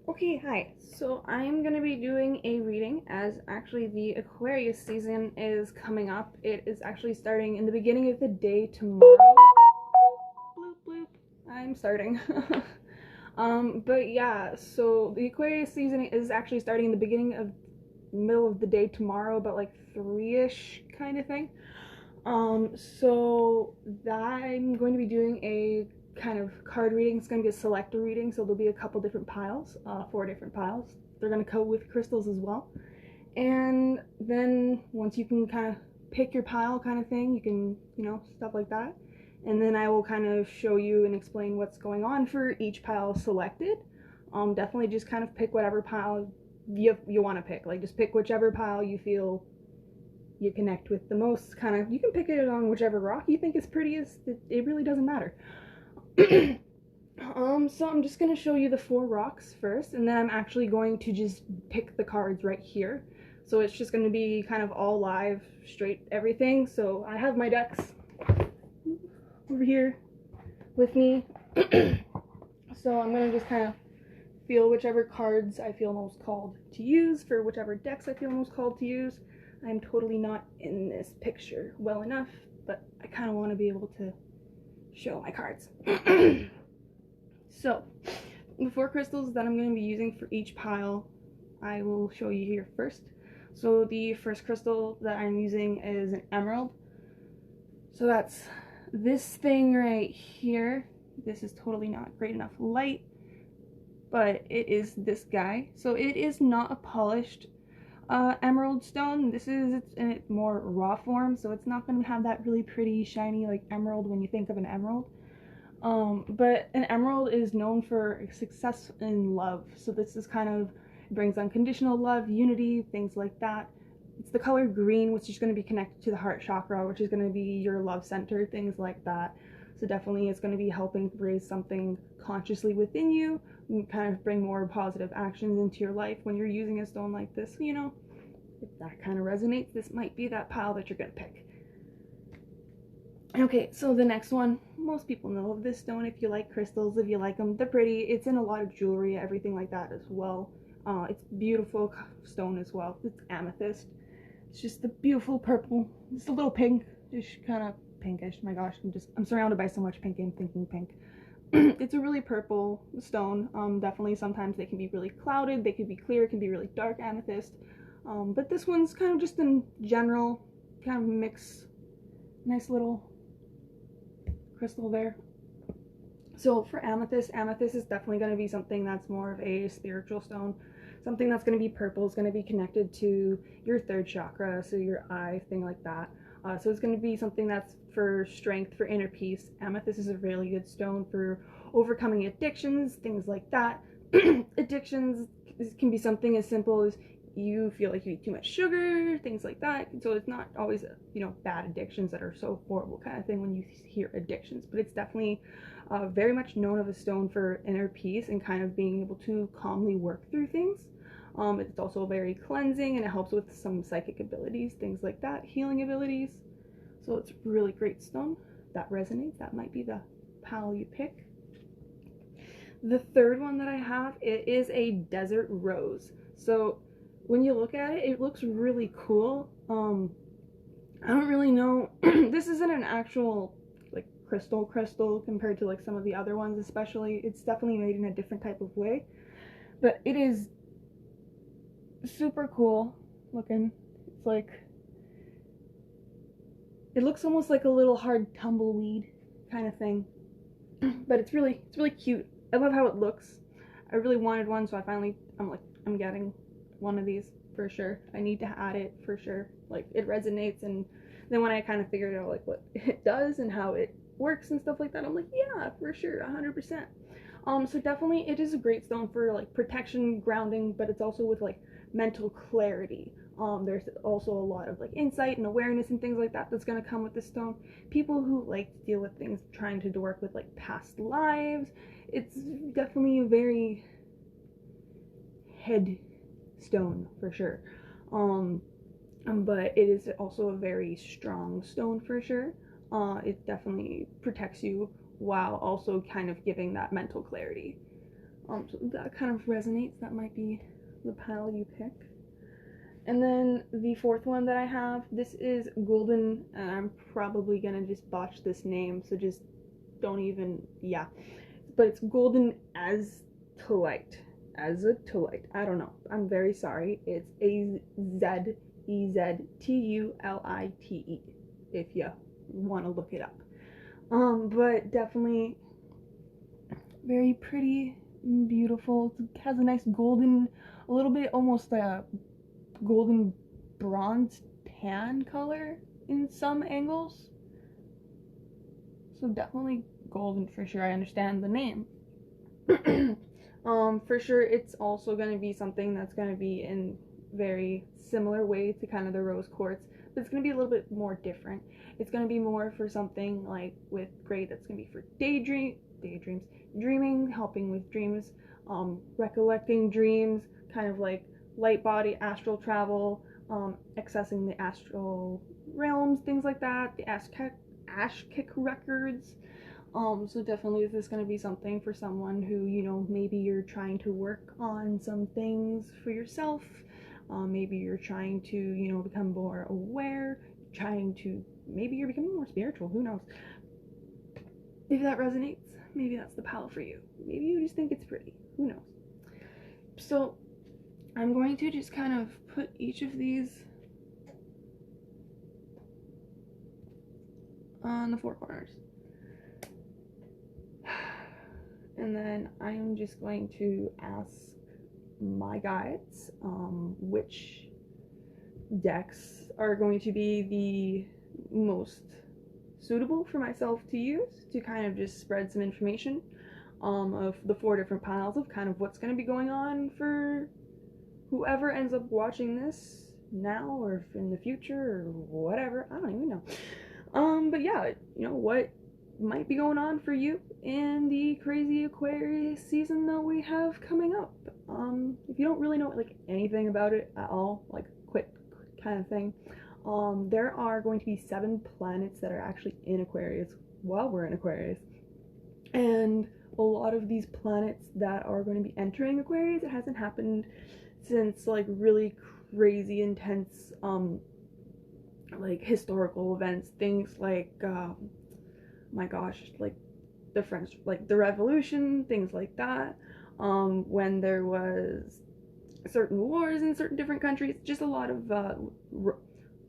Okay, hi. So I'm going to be doing a reading as actually the Aquarius season is coming up. It is actually starting in the beginning of the day tomorrow. Bloop bloop. I'm starting. But yeah, so the Aquarius season is actually starting in the beginning of middle of the day tomorrow, about like 3-ish kind of thing. So that I'm going to be doing a kind of card reading. It's going to be a selector reading, so there'll be a couple different piles, 4 different piles. They're going to go with crystals as well. And then once you can kind of pick your pile kind of thing, you can, stuff like that. And then I will kind of show you and explain what's going on for each pile selected. Definitely just kind of pick whatever pile you want to pick. Like just pick whichever pile you feel you connect with the most. Kind of, you can pick it on whichever rock you think is prettiest. It really doesn't matter. So I'm just going to show you the 4 rocks first, and then I'm actually going to just pick the cards right here. So it's just going to be kind of all live, straight everything. So I have my decks over here with me. So I'm going to just kind of feel whichever cards I feel most called to use for whichever decks I feel most called to use. I'm totally not in this picture well enough, but I kind of want to be able to show my cards. So, the 4 crystals that I'm going to be using for each pile, I will show you here first. So the first crystal that I'm using is an emerald. So that's this thing right here. This is totally not great enough light, but it is this guy. So it is not a polished emerald stone. This is in its more raw form, so it's not going to have that really pretty shiny like emerald when you think of an emerald. But an emerald is known for success in love, so this is kind of brings unconditional love, unity, things like that. It's the color green, which is going to be connected to the heart chakra, which is going to be your love center, things like that. So definitely it's going to be helping raise something consciously within you and kind of bring more positive actions into your life when you're using a stone like this. If that kind of resonates, this might be that pile that you're going to pick. Okay, so the next one, most people know of this stone if you like crystals, if you like them. They're pretty. It's in a lot of jewelry, everything like that as well. It's beautiful stone as well. It's amethyst. It's just the beautiful purple. It's a little pink, just kind of pinkish. My gosh, I'm surrounded by so much pink. I'm thinking pink. It's a really purple stone. Definitely sometimes they can be really clouded. They can be clear. It can be really dark amethyst. But this one's kind of just in general, kind of mix. Nice little crystal there. So for amethyst is definitely going to be something that's more of a spiritual stone. Something that's going to be purple is going to be connected to your 3rd chakra, so your eye, thing like that. So it's going to be something that's for strength, for inner peace. Amethyst is a really good stone for overcoming addictions, things like that. Addictions can be something as simple as you feel like you eat too much sugar, things like that. So it's not always, bad addictions that are so horrible kind of thing when you hear addictions, but it's definitely very much known of a stone for inner peace and kind of being able to calmly work through things. It's also very cleansing and it helps with some psychic abilities, things like that, healing abilities. So it's a really great stone. If that resonates, that might be the pile you pick. The 3rd one that I have, it is a desert rose. So when you look at it, it looks really cool. I don't really know. This isn't an actual like crystal compared to like some of the other ones, especially. It's definitely made in a different type of way, but it is super cool looking. It's like, it looks almost like a little hard tumbleweed kind of thing, but it's really cute. I love how it looks. I really wanted one, so I'm getting one of these for sure. I need to add it for sure. Like, it resonates, and then when I kind of figured out like what it does and how it works and stuff like that, I'm like, yeah, for sure, 100%. So definitely it is a great stone for like protection, grounding, but it's also with like mental clarity. There's also a lot of like insight and awareness and things like that that's going to come with this stone. People who like to deal with things trying to work with like past lives, it's definitely a very head stone for sure. But it is also a very strong stone for sure. It definitely protects you while also kind of giving that mental clarity. So that kind of resonates. That might be the pile you pick. And then the fourth one that I have, this is golden, and I'm probably gonna just botch this name, so just don't even, yeah. But it's golden azeztulite. Azeztulite. I don't know. I'm very sorry. It's azeztulite, if you want to look it up. But definitely very pretty, beautiful. It has a nice golden, a little bit almost a golden bronze tan color in some angles. So definitely golden for sure. I understand the name. For sure it's also going to be something that's going to be in very similar way to kind of the rose quartz, but it's going to be a little bit more different. It's going to be more for something like with gray that's going to be for daydreams, dreaming, helping with dreams, recollecting dreams, kind of like light body, astral travel, accessing the astral realms, things like that, the Ashkick records. So definitely this is going to be something for someone who, you know, maybe you're trying to work on some things for yourself. Maybe you're trying to, you know, become more aware, maybe you're becoming more spiritual, who knows. If that resonates, maybe that's the pal for you. Maybe you just think it's pretty, who knows. So I'm going to just kind of put each of these on the four corners. And then I'm just going to ask my guides which decks are going to be the most suitable for myself to use to kind of just spread some information of the four different piles of kind of what's going to be going on for whoever ends up watching this now or in the future or whatever. I don't even know. But yeah, you know what might be going on for you in the crazy Aquarius season that we have coming up. If you don't really know like anything about it at all, like quick kind of thing, there are going to be 7 planets that are actually in Aquarius while we're in Aquarius, and a lot of these planets that are going to be entering Aquarius, it hasn't happened since like really crazy intense like historical events, things like my gosh, like the French, like the Revolution, things like that, when there was certain wars in certain different countries, just a lot of what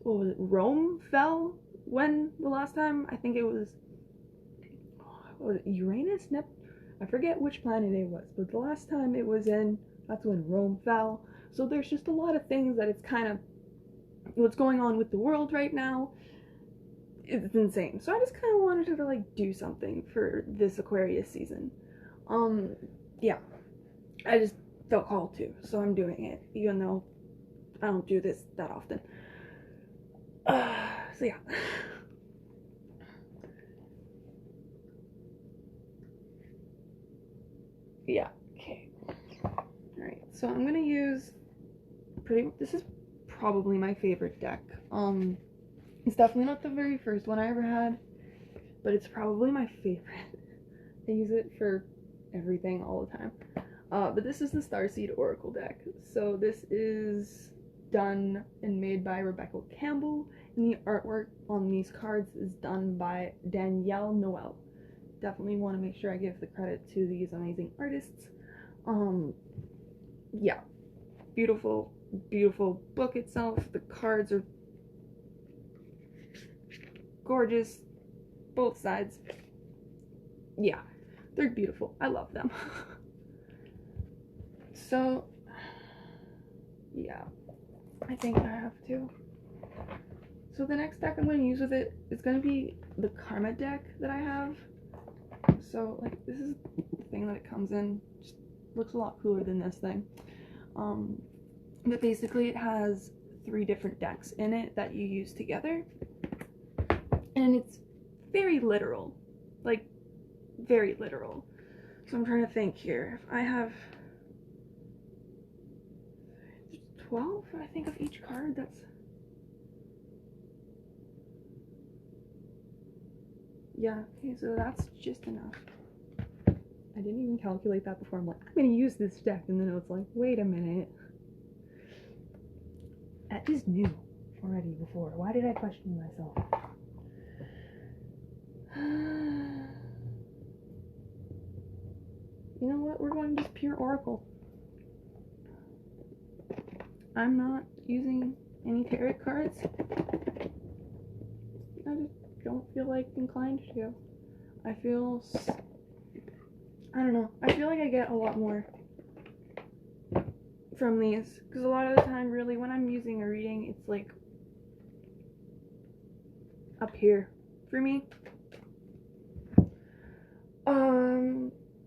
was it, Rome fell when the last time, I think it was Uranus? I forget which planet it was, but the last time it was in, that's when Rome fell. So there's just a lot of things that it's kind of what's going on with the world right now. It's insane. So I just kind of wanted to like do something for this Aquarius season. Yeah, I just felt called to, so I'm doing it, even though I don't do this that often. So yeah. Yeah, okay. Alright, so I'm gonna use this is probably my favorite deck. It's definitely not the very first one I ever had, but it's probably my favorite. I use it for everything all the time. But this is the Starseed Oracle deck. So this is done and made by Rebecca Campbell, and the artwork on these cards is done by Danielle Noel. Definitely want to make sure I give the credit to these amazing artists. Yeah, beautiful, beautiful book itself. The cards are gorgeous, both sides. Yeah, they're beautiful. I love them. So, yeah, I think I have to. So the next deck I'm going to use with it is going to be the Karma deck that I have. So, like, this is the thing that it comes in. Just looks a lot cooler than this thing. But basically it has 3 different decks in it that you use together. And it's very literal. Like, very literal. So I'm trying to think here. If I have 12, I think, of each card, that's... Yeah, okay, so that's just enough. I didn't even calculate that before. I'm like, I'm gonna use this deck, and then it was like, wait a minute. I just knew already before. Why did I question myself? You know what? We're going just pure Oracle. I'm not using any tarot cards. I just don't feel like inclined to. I don't know. I feel like I get a lot more from these, because a lot of the time, really, when I'm using a reading, it's like up here for me.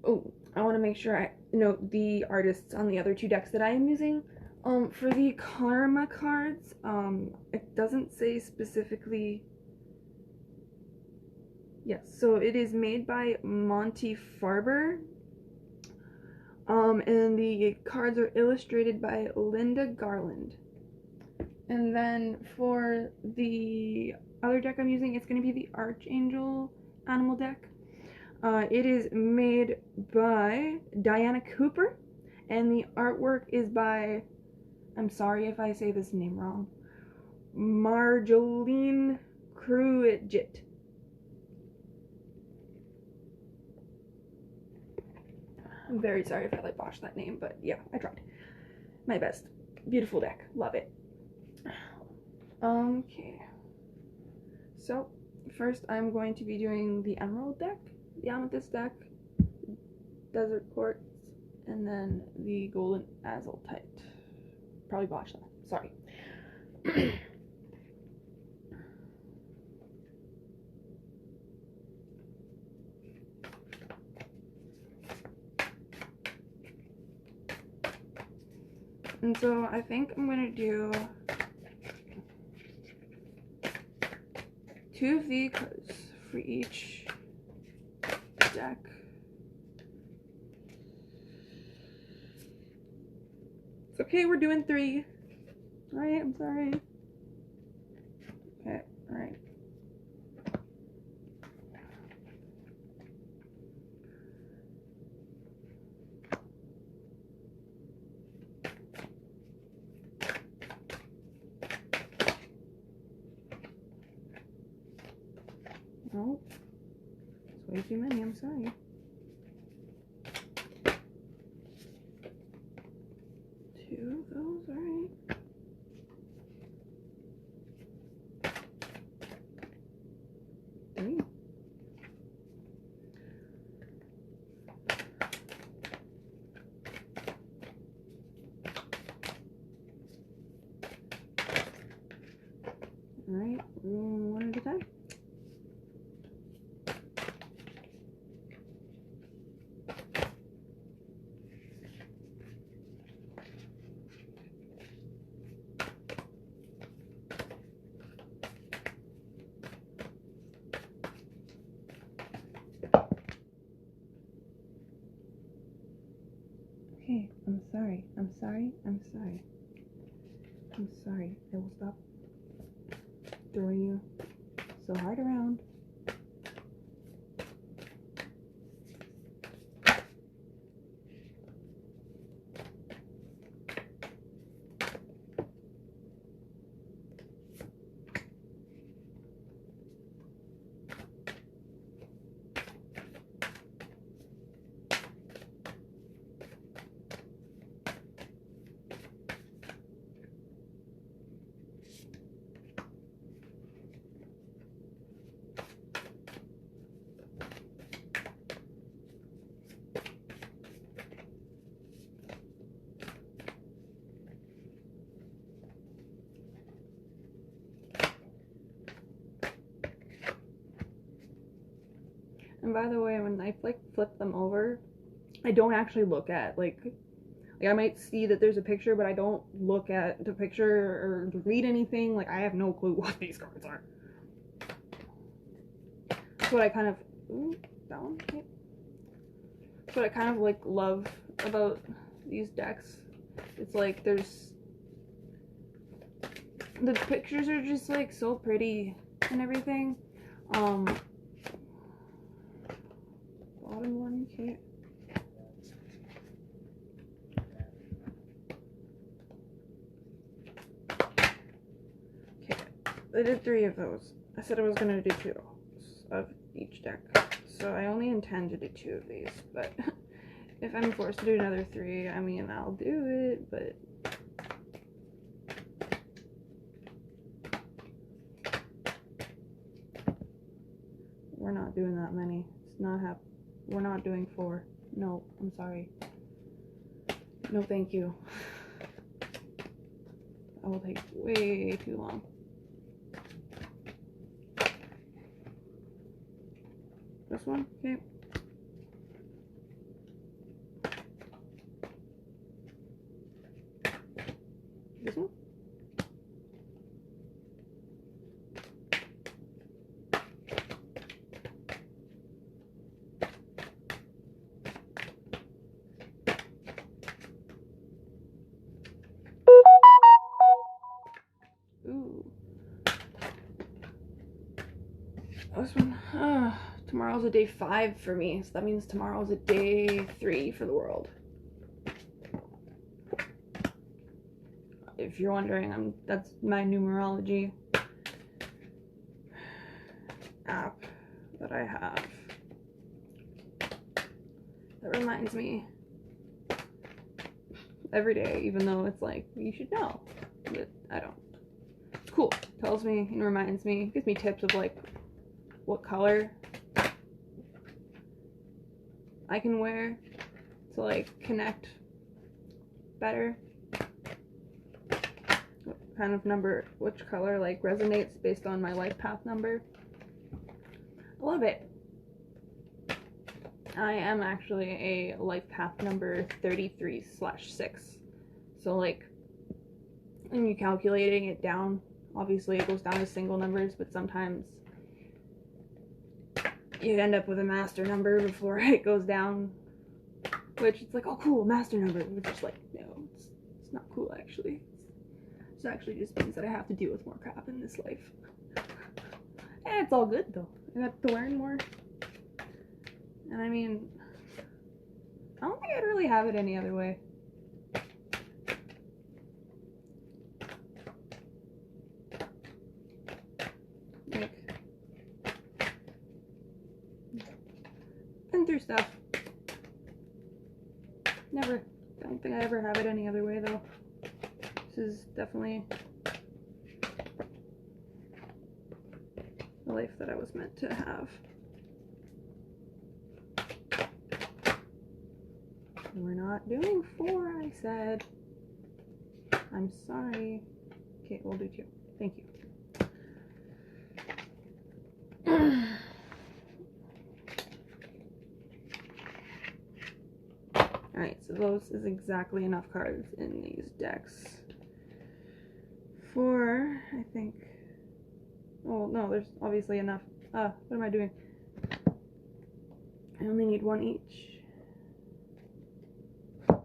Oh, I want to make sure I note the artists on the other two decks that I am using. For the Karma cards, it doesn't say specifically. Yes, so it is made by Monty Farber. And the cards are illustrated by Linda Garland. And then for the other deck I'm using, it's going to be the Archangel Animal deck. It is made by Diana Cooper, and the artwork is by, I'm sorry if I say this name wrong, Marjolaine Cruitt. I'm very sorry if I like botched that name, but yeah, I tried my best. Beautiful deck, love it. Okay, so first I'm going to be doing the Emerald deck, the Amethyst deck, Desert Quartz, and then the Golden Azeztulite. Probably botched that, sorry. And so I think I'm going to do 2 of the cards for each deck. It's okay, we're doing 3. Alright, I'm sorry. Okay, alright. Oh, it's way too many, I'm sorry. 2 of those, alright. Three. Alright, one at a time. Okay, I'm sorry. I will stop throwing you so hard around. And by the way, when I flip them over, I don't actually look at like I might see that there's a picture, but I don't look at the picture or read anything. Like, I have no clue what these cards are. That's what I kind of that one. Okay. That's what I kind of like love about these decks. It's like the pictures are just like so pretty and everything. Bottom one, okay. I did 3 of those. I said I was gonna do 2 of each deck. So I only intend to do 2 of these, but if I'm forced to do another 3, I mean, I'll do it, but we're not doing that many. It's not we're not doing 4. No, I'm sorry. No, thank you. That will take way too long. This one? Okay. This one? Ooh. This one. Tomorrow's a day 5 for me, so that means tomorrow's a day 3 for the world. If you're wondering, that's my numerology app that I have. That reminds me every day, even though it's like, you should know, but I don't. It's cool. Tells me and reminds me, gives me tips of like what color I can wear to like connect better. What kind of number, which color like resonates based on my life path number. I love it. I am actually a life path number 33/6. So like when you're calculating it down, obviously it goes down to single numbers, but sometimes you end up with a master number before it goes down, which it's like, oh cool, master number, which is like, no, it's not cool actually. It actually just means that I have to deal with more crap in this life. And it's all good though. I got to learn more. And I mean, I don't think I'd really have it any other way. Like, been through stuff. Never, I don't think I ever have it any other way though. This is definitely the life that I was meant to have. We're not doing 4, I said. I'm sorry. Okay, we'll do 2. Thank you. Alright, so those is exactly enough cards in these decks for, I think, oh no, there's obviously enough. What am I doing? I only need 1 each. So,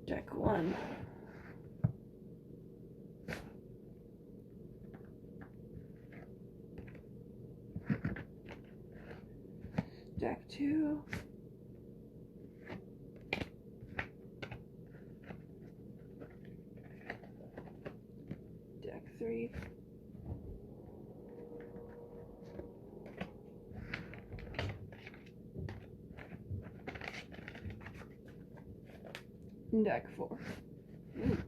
deck 1. Deck 2. Deck 3. And deck 4. Ooh.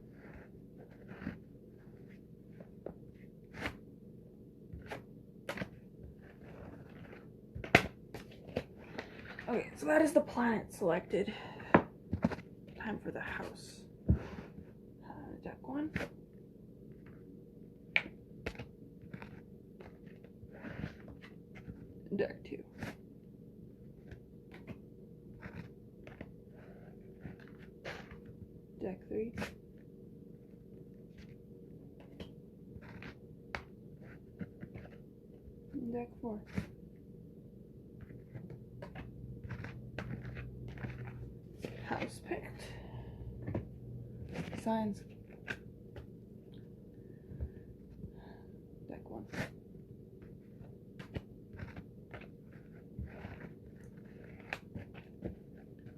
Okay, so that is the planet selected. Time for the house. Deck 1. Deck 2. Deck 3. And deck 4. House picked. Signs. Deck 1.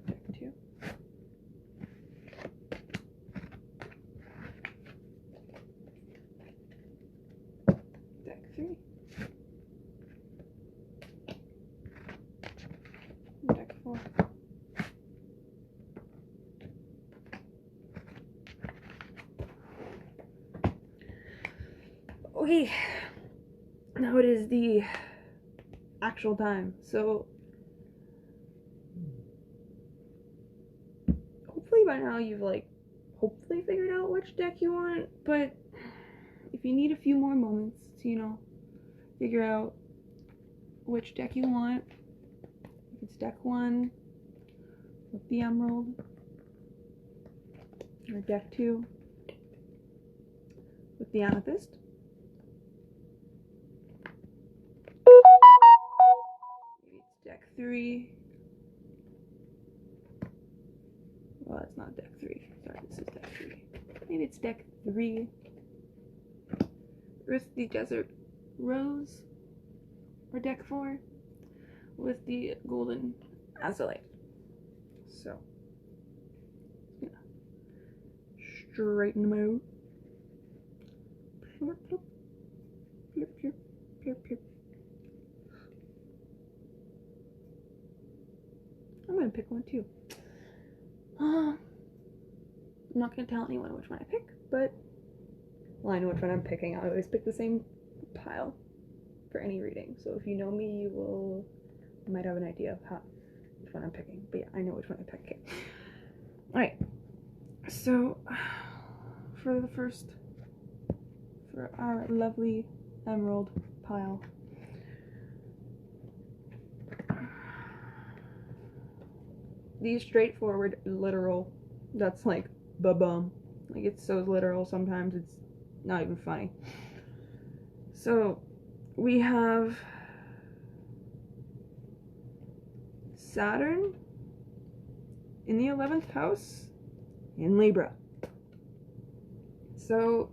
Deck 2. 4. Okay, now it is the actual time. So hopefully by now you've hopefully figured out which deck you want, but if you need a few more moments to, figure out which deck you want, if it's deck 1 with the emerald, or deck 2 with the amethyst, maybe it's deck 3. Well, it's not deck 3. Sorry, this is deck 3. Maybe it's deck 3 with the desert rose, or deck 4 with the golden azeztulite. So, yeah, straighten them out. Plop, plop, plop, plop, plop, plop. I'm gonna pick one too. I'm not gonna tell anyone which one I pick, but well, I know which one I'm picking. I always pick the same pile for any reading. So if you know me, you might have an idea of which one I'm picking. But yeah, I know which one I pick. Okay. Alright. So for our lovely emerald pile, these straightforward literal, that's like ba-bum. Like, it's so literal sometimes it's not even funny. So we have Saturn in the 11th house in Libra. So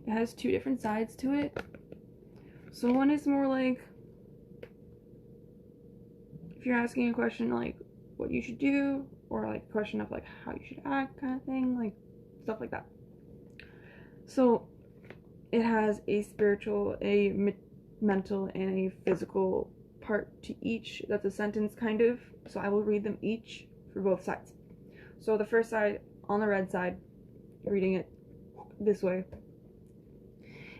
it has two different sides to it. So one is more like, if you're asking a question like what you should do, or like a question of like how you should act, kind of thing, like stuff like that. So it has a spiritual, a mental, and a physical part to each. That's a sentence, kind of. So I will read them each for both sides. So the first side, on the red side, reading it this way,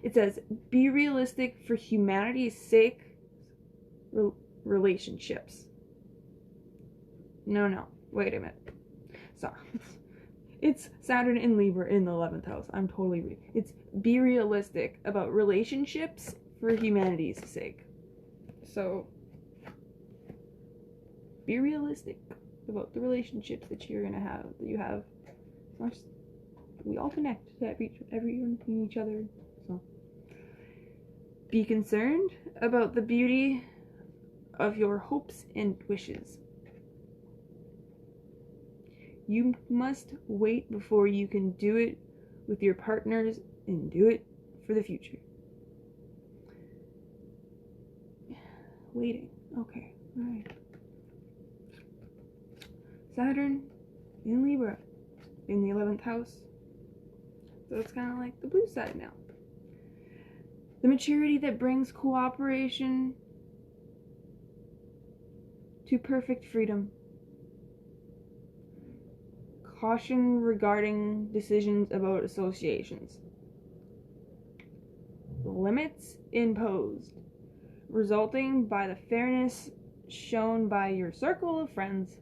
it says, be realistic for humanity's sake. Relationships. No, wait a minute. So it's Saturn in Libra in the 11th house. I'm totally reading. It's be realistic about relationships for humanity's sake. So be realistic about the relationships that you're gonna have, that you have. We all connect to everyone and each other. So be concerned about the beauty of your hopes and wishes. You must wait before you can do it with your partners and do it for the future. Waiting. Okay. Alright. Saturn in Libra in the 11th house. So it's kind of like the blue side now. The maturity that brings cooperation to perfect freedom. Caution regarding decisions about associations. Limits imposed, resulting by the fairness shown by your circle of friends.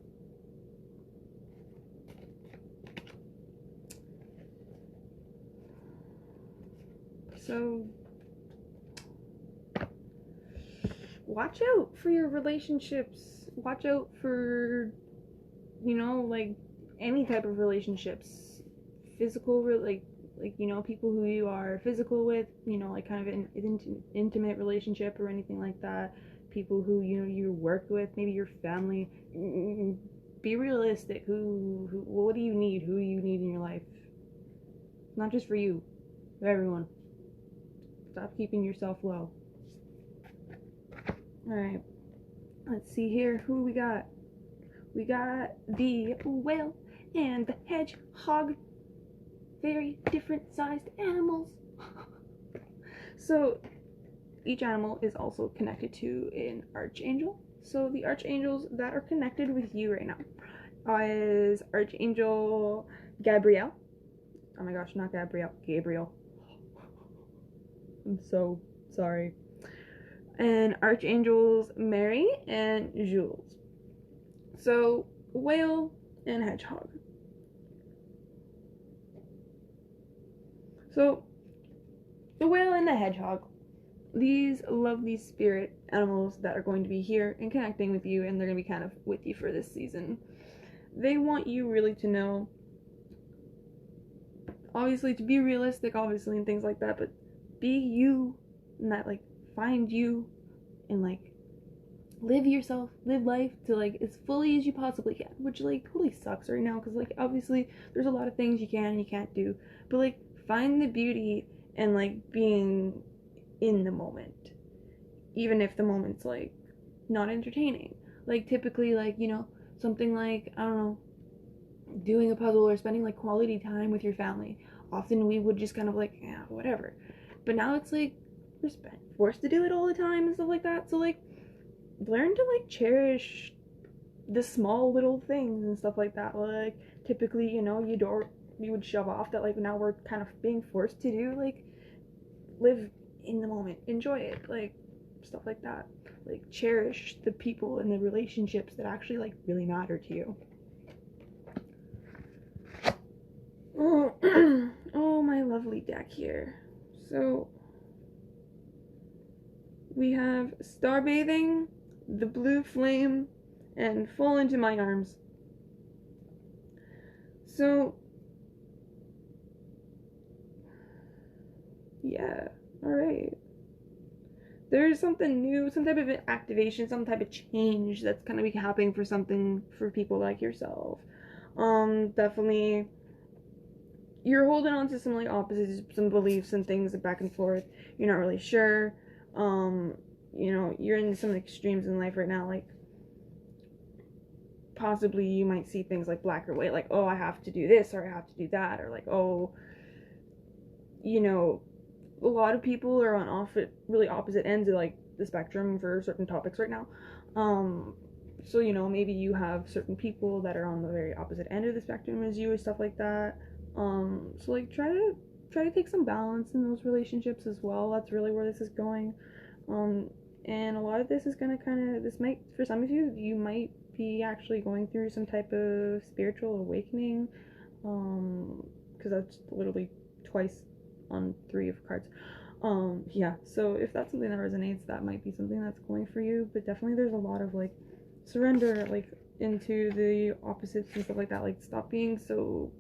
So watch out for your relationships. Watch out for, like any type of relationships. Physical, people who you are physical with, like kind of an intimate relationship or anything like that. People who, you work with, maybe your family. Be realistic. What do you need? Who do you need in your life? Not just for you, for everyone. Stop keeping yourself low. Alright. Let's see here. Who we got? We got the whale and the hedgehog. Very different sized animals. So each animal is also connected to an archangel. So the archangels that are connected with you right now is Archangel Gabriel. Oh my gosh, not Gabriel, Gabriel. I'm so sorry. And Archangels Mary and Jules. So whale and hedgehog. So the whale and the hedgehog, these lovely spirit animals that are going to be here and connecting with you, and they're going to be kind of with you for this season. They want you really to know, obviously, to be realistic, obviously, and things like that, but be you, and that, like, find you, and, like, live yourself, live life to, like, as fully as you possibly can, which, like, totally sucks right now, because, like, obviously, there's a lot of things you can and you can't do, but, like, find the beauty and, like, being in the moment, even if the moment's, like, not entertaining. Like, typically, like, you know, something like, I don't know, doing a puzzle or spending, like, quality time with your family. Often we would just kind of, like, yeah, whatever. But now it's, like, we're forced to do it all the time and stuff like that. So, like, learn to, like, cherish the small little things and stuff like that. Like, typically, you know, you would shove off that, like, now we're kind of being forced to do, like, live in the moment, enjoy it, like, stuff like that. Like, cherish the people and the relationships that actually, like, really matter to you. Oh, my lovely deck here. So we have Starbathing, the Blue Flame, and Fall Into My Arms. So, yeah, alright. There's something new, some type of activation, some type of change that's gonna be happening for people like yourself. Definitely, you're holding on to some, like, opposites, some beliefs and things back and forth. You're not really sure. You know, you're in some extremes in life right now, like, possibly you might see things like black or white, like, oh, I have to do this or I have to do that, or like, oh, you know, a lot of people are on really opposite ends of, like, the spectrum for certain topics right now. So, you know, maybe you have certain people that are on the very opposite end of the spectrum as you and stuff like that. So, like, try to take some balance in those relationships as well. That's really where this is going. And a lot of this is gonna this might, for some of you, you might be actually going through some type of spiritual awakening, because that's literally twice on 3 of cards. Yeah, so if that's something that resonates, that might be something that's going for you, but definitely there's a lot of, like, surrender, like, into the opposites and stuff like that. Like, stop being so,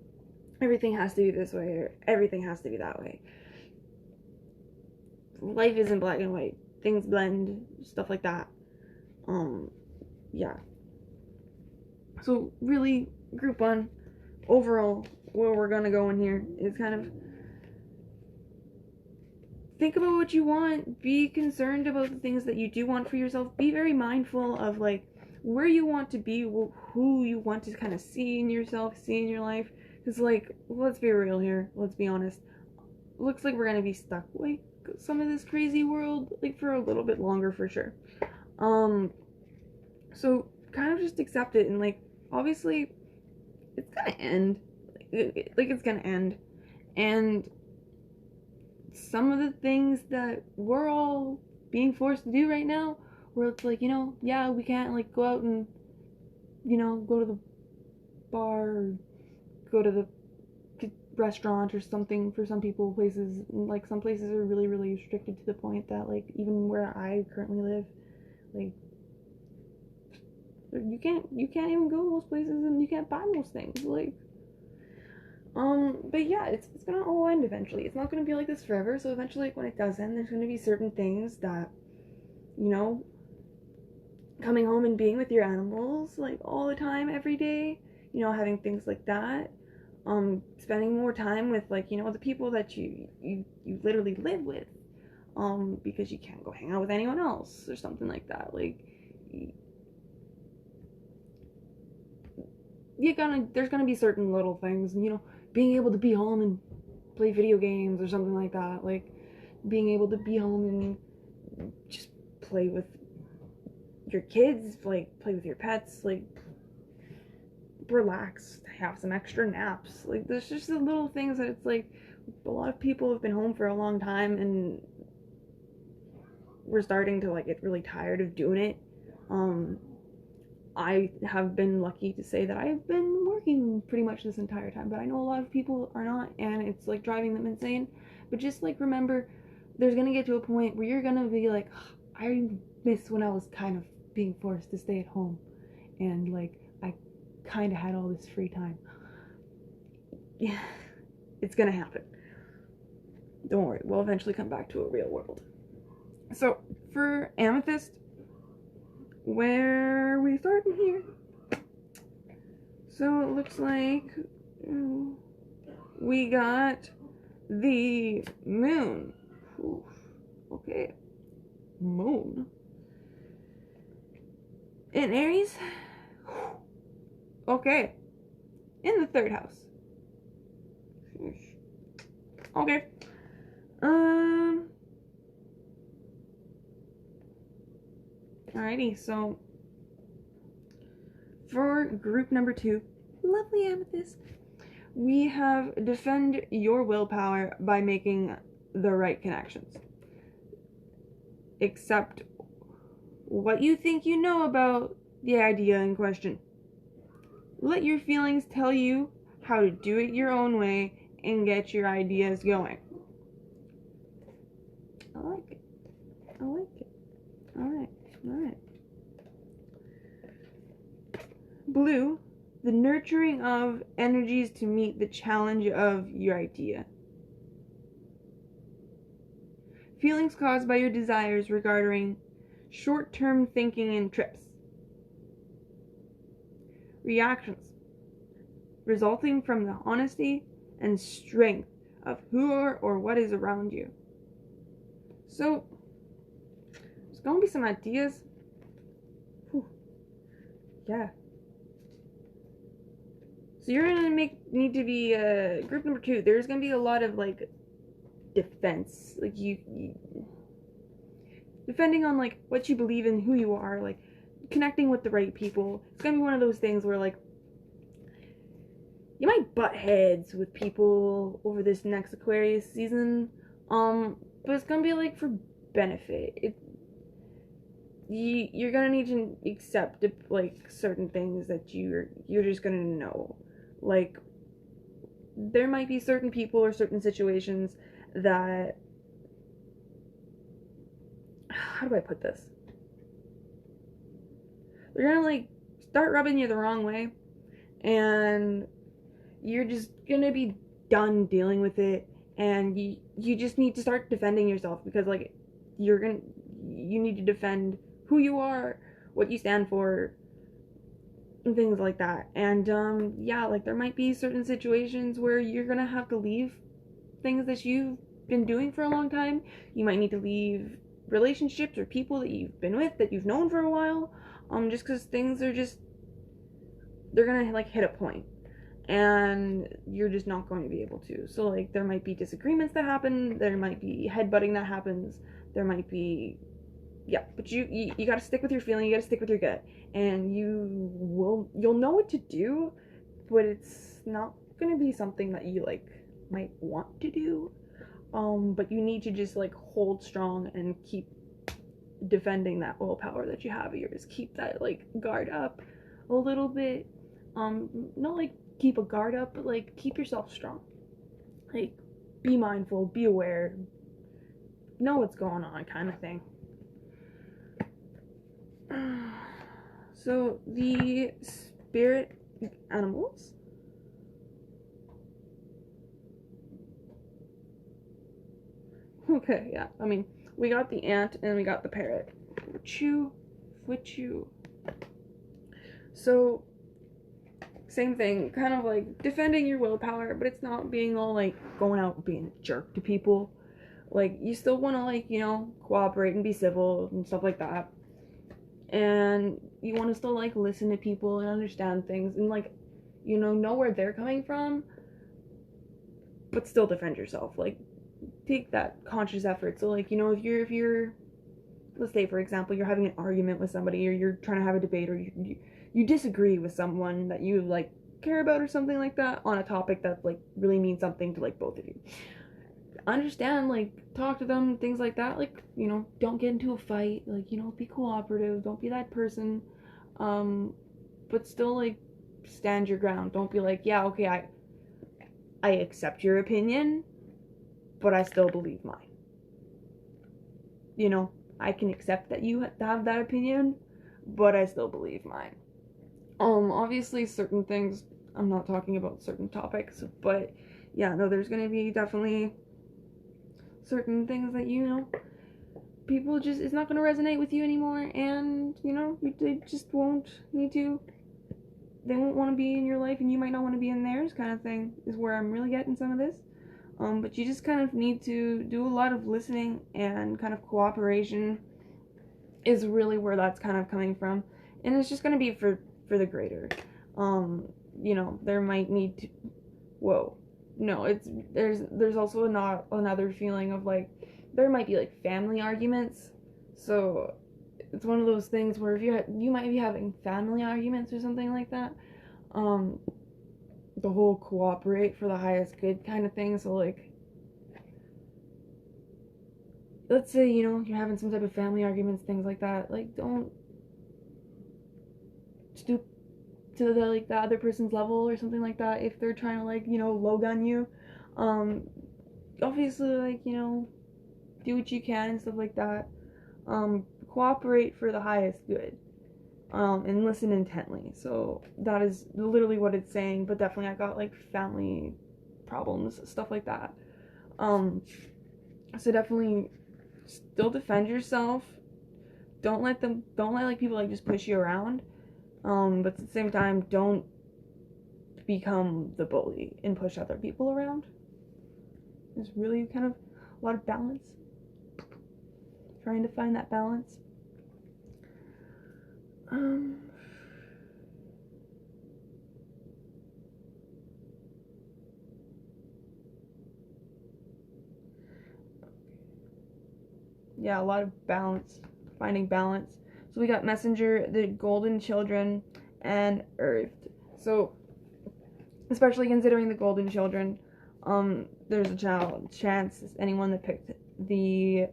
everything has to be this way, or everything has to be that way. Life isn't black and white. Things blend, stuff like that. Yeah. So really, group 1, overall, where we're gonna go in here is kind of think about what you want. Be concerned about the things that you do want for yourself. Be very mindful of, like, where you want to be, who you want to kind of see in yourself, see in your life. Because, like, let's be real here. Let's be honest. Looks like we're gonna be stuck, like, some of this crazy world, like, for a little bit longer for sure. So kind of just accept it, and, like, obviously it's gonna end. Like, it's gonna end. And some of the things that we're all being forced to do right now, where it's like, you know, yeah, we can't, like, go out and, you know, go to the bar or go to the restaurant or something. For some people, places, like, some places are really, really restricted to the point that, like, even where I currently live, like, you can't even go to most places, and you can't buy most things, like, but yeah, it's gonna all end eventually. It's not gonna be like this forever, so eventually, like, when it does end, there's gonna be certain things that, you know, coming home and being with your animals, like, all the time, every day, you know, having things like that, spending more time with, like, you know, the people that you literally live with, because you can't go hang out with anyone else or something like that. Like, there's gonna be certain little things, and, you know, being able to be home and play video games or something like that, like, being able to be home and just play with your kids, like, play with your pets, like, relax, have some extra naps. Like, there's just the little things that it's like, a lot of people have been home for a long time, and we're starting to, like, get really tired of doing it. I have been lucky to say that I've been working pretty much this entire time, but I know a lot of people are not, and it's, like, driving them insane. But just, like, remember, there's gonna get to a point where you're gonna be like, I miss when I was kind of being forced to stay at home, and, like, I kind of had all this free time. Yeah, it's gonna happen. Don't worry, we'll eventually come back to a real world. So, for amethyst, where are we starting here? So, it looks like we got the moon. Oof. Okay. Moon. In Aries. Okay. In the 3rd house. Okay. Alrighty, so for group number 2, lovely amethyst, we have defend your willpower by making the right connections. Accept what you think you know about the idea in question. Let your feelings tell you how to do it your own way and get your ideas going. I like it. I like it. Alright. Alright. Blue, the nurturing of energies to meet the challenge of your idea. Feelings caused by your desires regarding short-term thinking and trips. Reactions resulting from the honesty and strength of who or what is around you. So, there's gonna be some ideas. Whew. Yeah. So you're gonna need to be group number 2. There's gonna be a lot of, like, defense, like you defending on, like, what you believe in, who you are, like connecting with the right people. It's gonna be one of those things where, like, you might butt heads with people over this next Aquarius season, but it's gonna be, like, for benefit. You're gonna need to accept, like, certain things that you're just gonna know. Like, there might be certain people or certain situations that, how do I put this? They're gonna, like, start rubbing you the wrong way, and you're just gonna be done dealing with it, and you just need to start defending yourself, because, like, you need to defend who you are, what you stand for, and things like that. And yeah, like, there might be certain situations where you're gonna have to leave things that you've been doing for a long time. You might need to leave relationships or people that you've been with, that you've known for a while, just because things are just, they're gonna, like, hit a point, and you're just not going to be able to. So, like, there might be disagreements that happen, there might be headbutting that happens, there might be, yeah, but you gotta stick with your feeling, you gotta stick with your gut, and you'll know what to do, but it's not gonna be something that you, like, might want to do, but you need to just, like, hold strong and keep defending that willpower that you have of yours. Keep that, like, guard up a little bit, not, like, keep a guard up, but, like, keep yourself strong. Like, be mindful, be aware, know what's going on, kind of thing. So, the spirit animals. Okay, yeah, I mean, we got the ant and we got the parrot. Chew. So, same thing, kind of like defending your willpower, but it's not being all, like, going out and being a jerk to people. Like, you still want to, like, you know, cooperate and be civil and stuff like that. And you want to still, like, listen to people and understand things and, like, you know where they're coming from, but still defend yourself. Like, take that conscious effort. So, like, you know, if you're let's say, for example, you're having an argument with somebody, or you're trying to have a debate, or you disagree with someone that you, like, care about or something like that on a topic that, like, really means something to, like, both of you. Understand, like, talk to them, things like that. Like, you know, don't get into a fight. Like, you know, be cooperative. Don't be that person. But still, like, stand your ground. Don't be like, yeah, okay, I accept your opinion, but I still believe mine. You know, I can accept that you have that opinion, but I still believe mine. Obviously, certain things, I'm not talking about certain topics, but yeah, no, there's gonna be definitely certain things that, you know, people just, it's not gonna resonate with you anymore, and, you know, they just won't need to, they won't want to be in your life, and you might not want to be in theirs, kind of thing, is where I'm really getting some of this. But you just kind of need to do a lot of listening, and kind of cooperation is really where that's kind of coming from. And it's just going to be for the greater. You know, there might need to, whoa. No, there's also another feeling of, like, there might be, like, family arguments. So it's one of those things where if you might be having family arguments or something like that. The whole cooperate for the highest good kind of thing. So, like, let's say, you know, you're having some type of family arguments, things like that. Like, don't stoop to the, like, the other person's level or something like that if they're trying to, like, you know, low gun you. Obviously, like, you know, do what you can and stuff like that. Cooperate for the highest good. And listen intently. So that is literally what it's saying, but definitely I got, like, family problems, stuff like that. So definitely still defend yourself. Don't let like people, like, just push you around. But at the same time, don't become the bully and push other people around. There's really kind of a lot of balance. Trying to find that balance. Yeah, a lot of balance. Finding balance. So we got Messenger, the Golden Children, and Earthed. So, especially considering the Golden Children, there's a chance anyone that picked the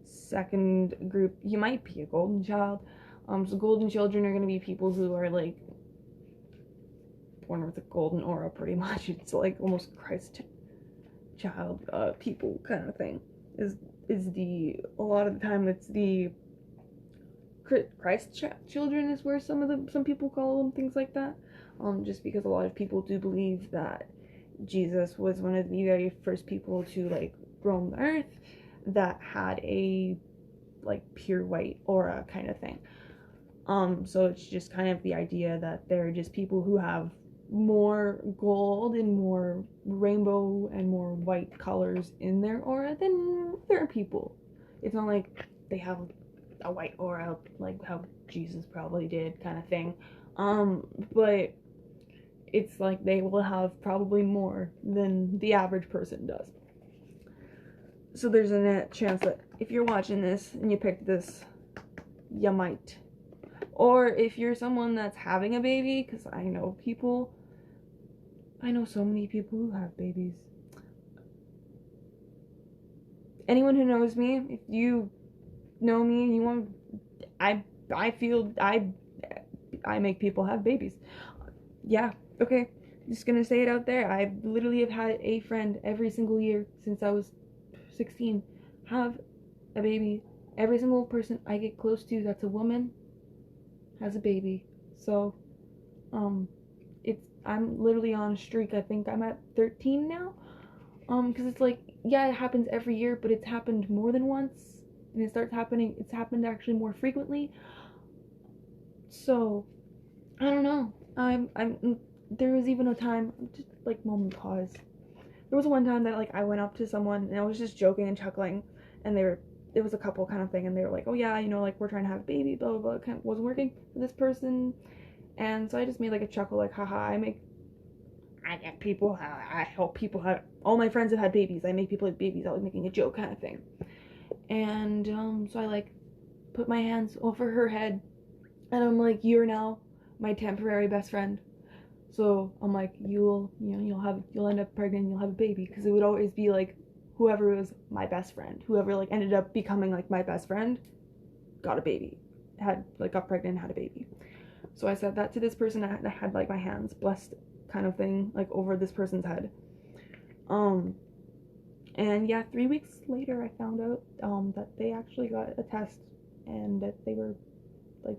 second group, you might be a golden child. So golden children are going to be people who are, like, born with a golden aura, pretty much. It's like almost Christ child people kind of thing. Is a lot of the time it's the Christ children is where some people call them, things like that. Just because a lot of people do believe that Jesus was one of the very first people to, like, roam the earth that had a, like, pure white aura kind of thing. So it's just kind of the idea that they're just people who have more gold and more rainbow and more white colors in their aura than their people. It's not like they have a white aura like how Jesus probably did, kind of thing. But it's like they will have probably more than the average person does. So there's a chance that if you're watching this and you picked this, you might. Or if you're someone that's having a baby, because I know so many people who have babies. Anyone who knows me, if you know me and you want, I feel I make people have babies. Yeah, okay. Just gonna say it out there. I literally have had a friend every single year since I was 16 have a baby. Every single person I get close to that's a woman has a baby. So, I'm literally on a streak. I think I'm at 13 now. Because it's like, yeah, it happens every year, but it's happened more than once, and it's happened actually more frequently. So, I don't know. There was even a time, just like moment pause. There was one time that, like, I went up to someone and I was just joking and chuckling, and it was a couple kind of thing, and they were like, oh yeah, you know, like, we're trying to have a baby, blah blah blah. It kind of wasn't working for this person, and so I just made, like, a chuckle, like, haha, I help people have, all my friends have had babies, I make people have babies, I was making a joke kind of thing. And so I, like, put my hands over her head, and I'm like, you're now my temporary best friend. So I'm like, you'll end up pregnant, you'll have a baby, because it would always be like, whoever was my best friend, whoever like ended up becoming like my best friend, got a baby, got pregnant, had a baby. So I said that to this person. I had like my hands blessed kind of thing like over this person's head. And yeah, 3 weeks later I found out that they actually got a test, and that they were like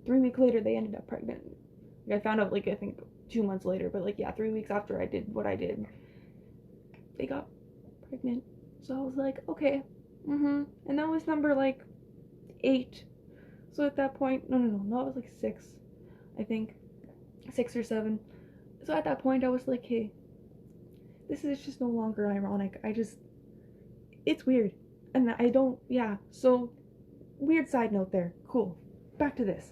3 weeks later they ended up pregnant. Like, I found out like I think 2 months later, but like yeah, 3 weeks after I did what I did, they got pregnant. So I was like, okay, and that was number like 8. So at that point, no, it was like 6, I think, 6 or 7. So at that point I was like, hey, this is just no longer ironic. It's weird, and I don't, yeah. So weird side note there. Cool. Back to this.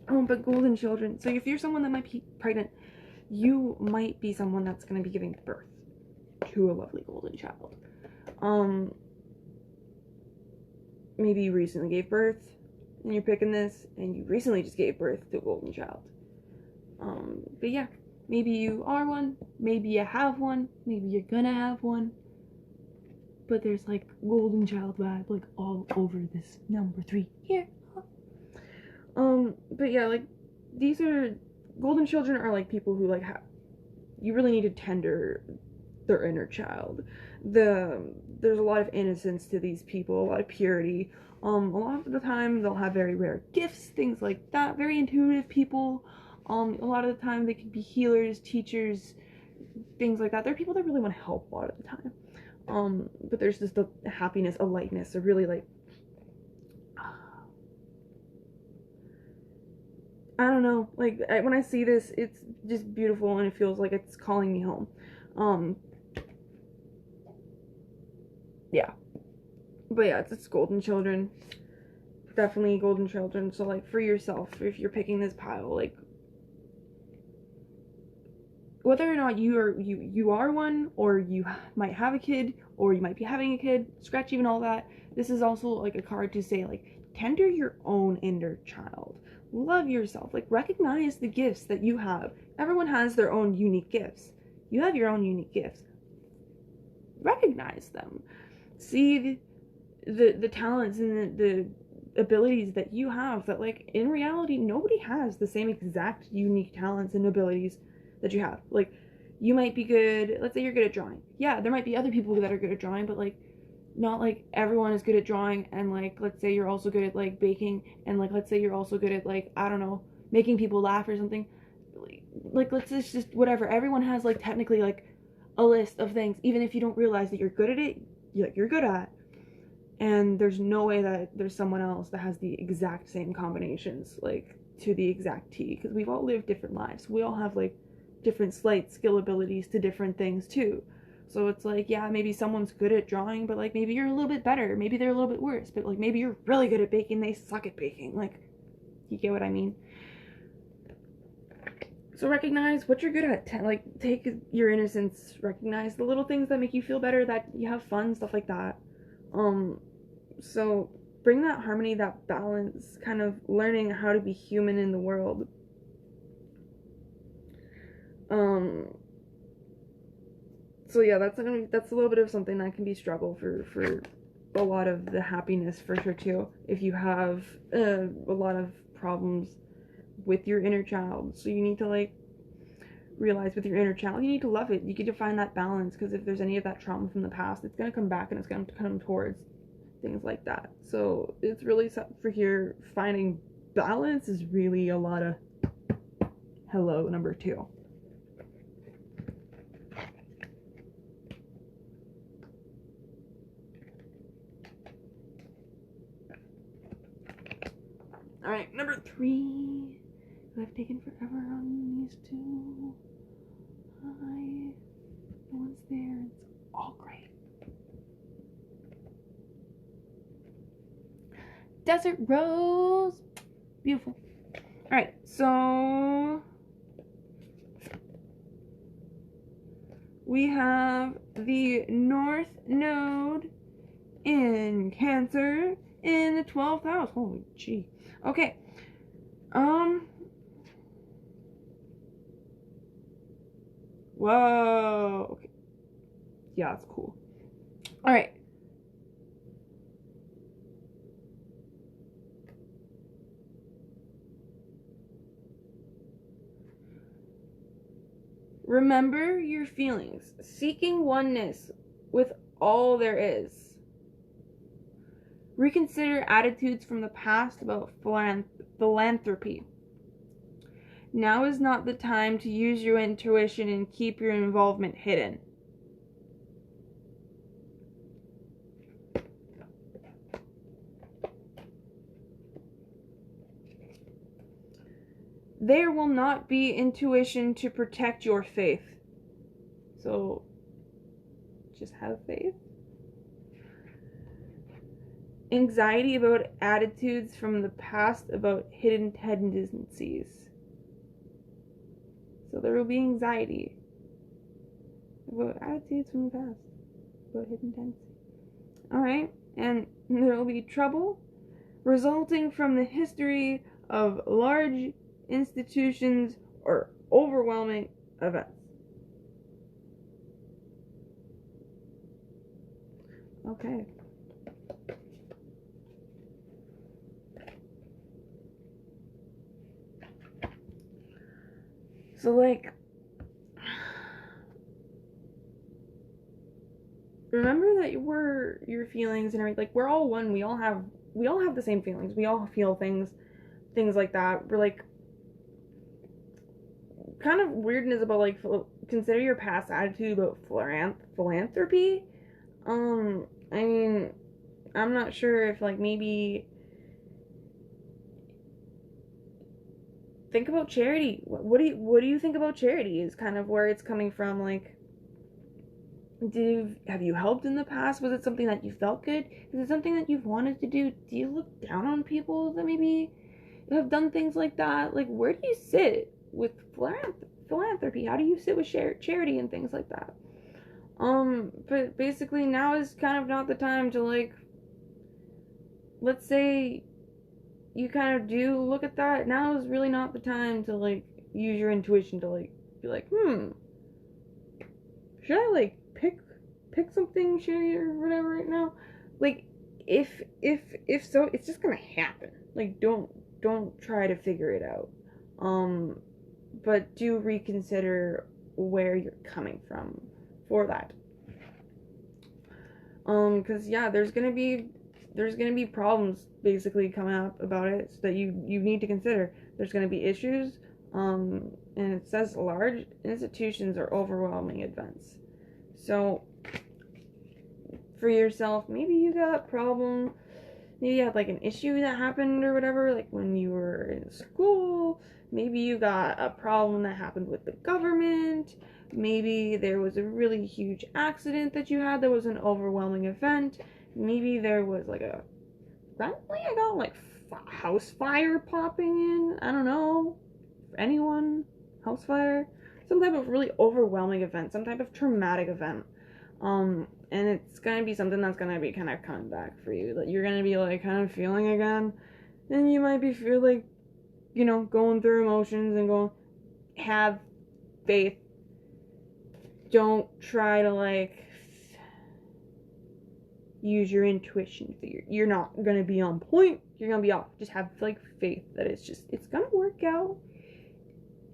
But golden children. So if you're someone that might be pregnant, you might be someone that's going to be giving birth to a lovely golden child. Maybe you recently gave birth, and you're picking this, and you recently just gave birth to a golden child. But yeah, maybe you are one, maybe you have one, maybe you're gonna have one. But there's like golden child vibe like all over this number 3 here. But yeah, like these are golden children are like people who like you really need to tender their inner child. There's a lot of innocence to these people, a lot of purity. A lot of the time they'll have very rare gifts, things like that. Very intuitive people. A lot of the time they can be healers, teachers, things like that. They're people that really want to help a lot of the time. But there's just a happiness, a lightness, a really like, I don't know, like when I see this, it's just beautiful, and it feels like it's calling me home. Yeah. But yeah, it's golden children. Definitely golden children. So like for yourself, if you're picking this pile, like whether or not you are one, or you might have a kid, or you might be having a kid, scratch even all that, this is also like a card to say like tender your own inner child. Love yourself. Like recognize the gifts that you have. Everyone has their own unique gifts. You have your own unique gifts. Recognize them. See the talents and the abilities that you have that like in reality nobody has the same exact unique talents and abilities that you have. Like you might be good, let's say you're good at drawing. Yeah, there might be other people that are good at drawing, but like not like everyone is good at drawing. And like let's say you're also good at like baking, and like let's say you're also good at like, I don't know, making people laugh or something. Like let's just whatever. Everyone has like technically like a list of things, even if you don't realize that you're good at it, you're good at. And there's no way that there's someone else that has the exact same combinations, like to the exact T, because we've all lived different lives. We all have like different slight skill abilities to different things too. So it's like, yeah, maybe someone's good at drawing, but like maybe you're a little bit better, maybe they're a little bit worse, but like maybe you're really good at baking, they suck at baking. Like, you get what I mean? So recognize what you're good at. Like, take your innocence, recognize the little things that make you feel better, that you have fun, stuff like that. So bring that harmony, that balance, kind of learning how to be human in the world. So yeah, that's a little bit of something that can be struggle for a lot of the happiness, for sure too. If you have a lot of problems with your inner child, so you need to like realize with your inner child, you need to love it. You need to find that balance, because if there's any of that trauma from the past, it's gonna come back and it's gonna come towards things like that. So it's really for here, finding balance is really a lot of hello number 2. Alright, number 3. I've taken forever on these 2. Hi. No one's there. It's all great. Desert Rose. Beautiful. Alright, so we have the North Node in Cancer in the 12th house. Holy gee. Okay. Whoa. Okay. Yeah, it's cool. All right. Remember your feelings, seeking oneness with all there is. Reconsider attitudes from the past about philanthropy. Now is not the time to use your intuition and keep your involvement hidden. There will not be intuition to protect your faith. So, just have faith. Anxiety about attitudes from the past about hidden tendencies. So there will be anxiety about attitudes from the past about hidden tendencies. Alright, and there will be trouble resulting from the history of large institutions or overwhelming events. Okay. So, like, remember that your feelings and everything. Like, we're all one. We all have the same feelings. We all feel things like that. We're like, kind of weirdness about like consider your past attitude about philanthropy. I mean, I'm not sure if like maybe think about charity. What do you think about charity? Is kind of where it's coming from. Like, have you helped in the past? Was it something that you felt good? Is it something that you've wanted to do? Do you look down on people that maybe have done things like that? Like, where do you sit with philanthropy? How do you sit with charity and things like that? But basically now is kind of not the time to like, let's say you kind of do look at that. Now is really not the time to like use your intuition to like be like, should I like pick something shitty or whatever right now? Like, if so, it's just gonna happen. Like, don't try to figure it out. But do reconsider where you're coming from for that. Because yeah, there's gonna be problems basically coming up about it, so that you need to consider. There's gonna be issues. And it says large institutions are overwhelming events. So for yourself, maybe you got a problem. Maybe you had like an issue that happened or whatever, like when you were in school. Maybe you got a problem that happened with the government. Maybe there was a really huge accident that you had that was an overwhelming event. Maybe there was like a recently I got like house fire popping in. I don't know. Anyone? House fire? Some type of really overwhelming event. Some type of traumatic event. And it's gonna be something that's gonna be kind of coming back for you. That you're gonna be like kind of feeling again. And you might be feel like, going through emotions and going, have faith. Don't try to like use your intuition. You're not gonna be on point. You're gonna be off. Just have like faith that it's gonna work out.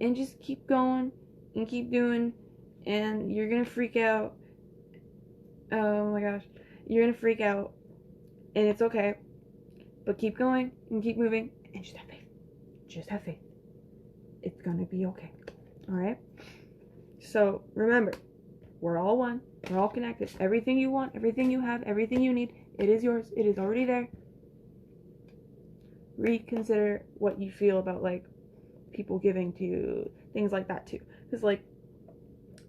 And just keep going and keep doing. And you're gonna freak out. Oh my gosh. You're gonna freak out. And it's okay. But keep going and keep moving. And just have faith. Just have faith. It's gonna be okay. Alright? So remember, we're all one. We're all connected. Everything you want, everything you have, everything you need, it is yours. It is already there. Reconsider what you feel about like people giving to you, things like that too. Because like